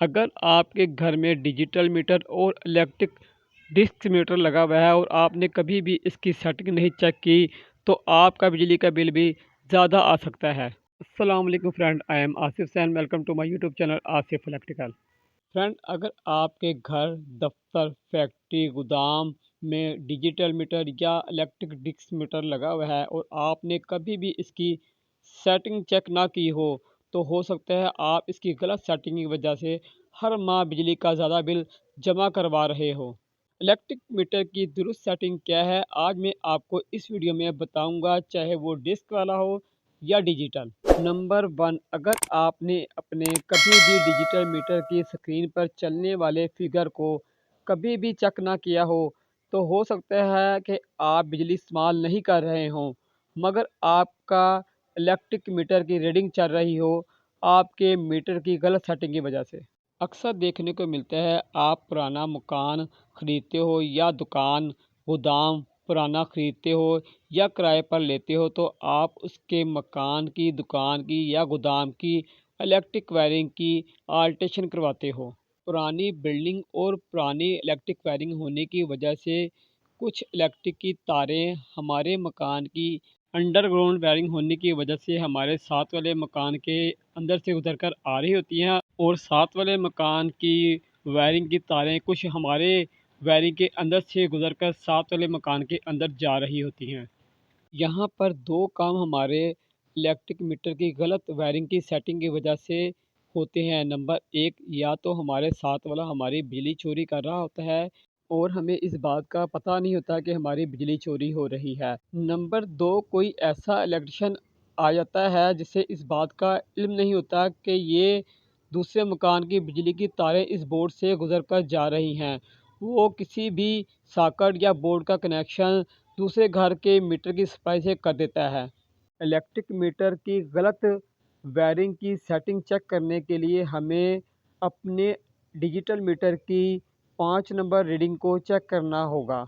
अगर आपके घर में डिजिटल मीटर और इलेक्ट्रिक डिस्क मीटर लगा हुआ है और आपने कभी भी इसकी सेटिंग नहीं चेक की तो आपका बिजली का बिल भी ज़्यादा आ सकता है। अस्सलाम वालेकुम friend, I am Asif Sain, welcome to my YouTube channel Asif electrical. Friend, अगर आपके घर, दफ्तर, फैक्ट्री, गोदाम में डिजिटल मीटर या इलेक्ट्रिक डिस्क मीटर लगा हुआ है और आपने कभी भी इसकी सेटिंग चेक ना की हो सकता है आप इसकी गलत सेटिंग की वजह से हर माह बिजली का ज़्यादा बिल जमा करवा रहे हो। इलेक्ट्रिक मीटर की दुरुस्त सेटिंग क्या है, आज मैं आपको इस वीडियो में बताऊंगा, चाहे वो डिस्क वाला हो या डिजिटल। नंबर वन, अगर आपने अपने कभी भी डिजिटल मीटर की स्क्रीन पर चलने वाले फिगर को कभी भी चेक ना किया हो सकता है कि आप बिजली इस्तेमाल नहीं कर रहे हों, मगर आपका इलेक्ट्रिक मीटर की रीडिंग चल रही हो आपके मीटर की गलत सेटिंग की वजह से। अक्सर देखने को मिलता है, आप पुराना मकान ख़रीदते हो या दुकान, गोदाम पुराना ख़रीदते हो या किराए पर लेते हो तो आप उसके मकान की, दुकान की या गोदाम की इलेक्ट्रिक वायरिंग की आल्ट्रेशन करवाते हो। पुरानी बिल्डिंग और पुरानी इलेक्ट्रिक वायरिंग होने की वजह से कुछ इलेक्ट्रिक की तारें हमारे मकान की अंडरग्राउंड वायरिंग होने की वजह से हमारे साथ वाले मकान के अंदर से गुजर कर आ रही होती हैं और साथ वाले मकान की वायरिंग की तारें कुछ हमारे वायरिंग के अंदर से गुजर कर साथ वाले मकान के अंदर जा रही होती हैं। यहाँ पर दो काम हमारे इलेक्ट्रिक मीटर की गलत वायरिंग की सेटिंग की वजह से होते हैं। नंबर एक, या तो हमारे साथ वाला हमारी बिजली चोरी कर रहा होता है और हमें इस बात का पता नहीं होता कि हमारी बिजली चोरी हो रही है। नंबर दो, कोई ऐसा इलेक्ट्रिशियन आ जाता है जिसे इस बात का इल्म नहीं होता कि ये दूसरे मकान की बिजली की तारें इस बोर्ड से गुजर कर जा रही हैं। वो किसी भी सॉकेट या बोर्ड का कनेक्शन दूसरे घर के मीटर की सप्लाई से कर देता है। इलेक्ट्रिक मीटर की गलत वायरिंग की सेटिंग चेक करने के लिए हमें अपने डिजिटल मीटर की 5 नंबर रीडिंग को चेक करना होगा,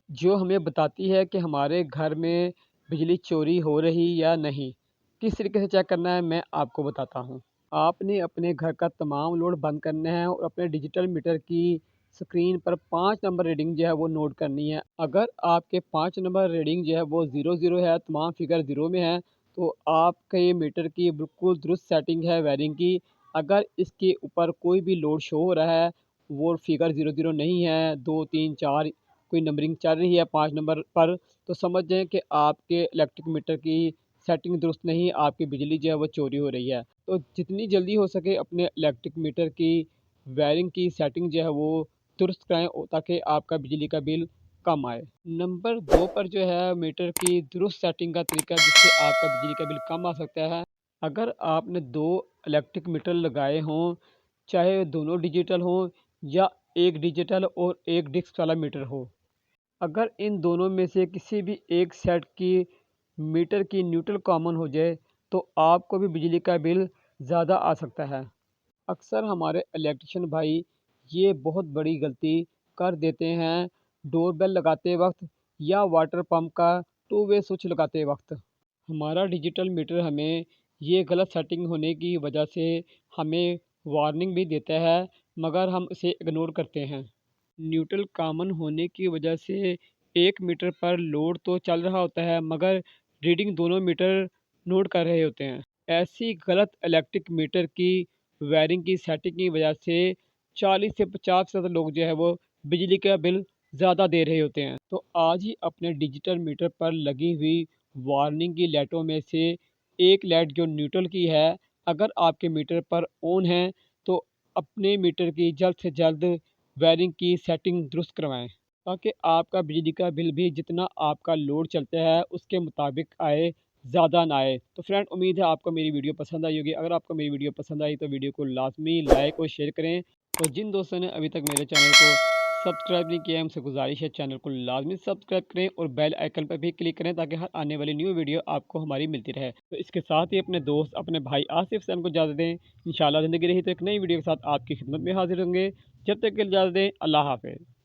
जो हमें बताती है कि हमारे घर में बिजली चोरी हो रही या नहीं। किस तरीके से चेक करना है मैं आपको बताता हूँ। आपने अपने घर का तमाम लोड बंद करना है और अपने डिजिटल मीटर की स्क्रीन पर 5 नंबर रीडिंग जो है वो नोट करनी है। अगर आपके 5 नंबर रीडिंग जो है वो 00 है, तमाम फिगर ज़ीरो में है, तो आपके मीटर की बिल्कुल दुरुस्त सेटिंग है वायरिंग की। अगर इसके ऊपर कोई भी लोड शो हो रहा है, वो फिगर 00 नहीं है, 2, 3, 4 कोई नंबरिंग चल रही है 5 नंबर पर, तो समझ जाएँ कि आपके इलेक्ट्रिक मीटर की सेटिंग दुरुस्त नहीं, आपकी बिजली जो है वो चोरी हो रही है। तो जितनी जल्दी हो सके अपने इलेक्ट्रिक मीटर की वायरिंग की सेटिंग जो है वो दुरुस्त कराएँ ताकि आपका बिजली का बिल कम आए। नंबर 2 पर जो है मीटर की दुरुस्त सेटिंग का तरीका जिससे आपका बिजली का बिल कम आ सकता है। अगर आपने 2 इलेक्ट्रिक मीटर लगाए हों, चाहे दोनों डिजिटल हों या एक डिजिटल और एक डिस्क वाला मीटर हो, अगर इन दोनों में से किसी भी एक सेट की मीटर की न्यूट्रल कॉमन हो जाए तो आपको भी बिजली का बिल ज़्यादा आ सकता है। अक्सर हमारे इलेक्ट्रिशियन भाई ये बहुत बड़ी गलती कर देते हैं डोरबेल लगाते वक्त या वाटर पंप का टू वे स्विच लगाते वक्त। हमारा डिजिटल मीटर हमें ये गलत सेटिंग होने की वजह से हमें वार्निंग भी देता है, मगर हम इसे इग्नोर करते हैं। न्यूट्रल कॉमन होने की वजह से एक मीटर पर लोड तो चल रहा होता है मगर रीडिंग दोनों मीटर नोट कर रहे होते हैं। ऐसी गलत इलेक्ट्रिक मीटर की वायरिंग की सेटिंग की वजह से 40 से 50% लोग जो है वो बिजली का बिल ज़्यादा दे रहे होते हैं। तो आज ही अपने डिजिटल मीटर पर लगी हुई वार्निंग की लाइटों में से एक लाइट जो न्यूट्रल की है, अगर आपके मीटर पर ऑन है तो अपने मीटर की जल्द से जल्द वायरिंग की सेटिंग दुरुस्त करवाएं ताकि आपका बिजली का बिल भी जितना आपका लोड चलता है उसके मुताबिक आए, ज़्यादा ना आए। तो फ्रेंड, उम्मीद है आपको मेरी वीडियो पसंद आई होगी। अगर आपको मेरी वीडियो पसंद आई तो वीडियो को लाजमी लाइक और शेयर करें और जिन दोस्तों ने अभी तक मेरे चैनल को सब्सक्राइब नहीं किया है उनसे गुजारिश है चैनल को लाजमी सब्सक्राइब करें और बेल आइकन पर भी क्लिक करें ताकि हर आने वाली न्यू वीडियो आपको हमारी मिलती रहे। तो इसके साथ ही अपने दोस्त, अपने भाई आसिफ सैन को इजाज़त दें। इंशाल्लाह ज़िंदगी रही तो एक नई वीडियो के साथ आपकी खिदमत में हाजिर होंगे। जब तक के लिए इजाज़त दें, अल्लाह हाफ़िज़।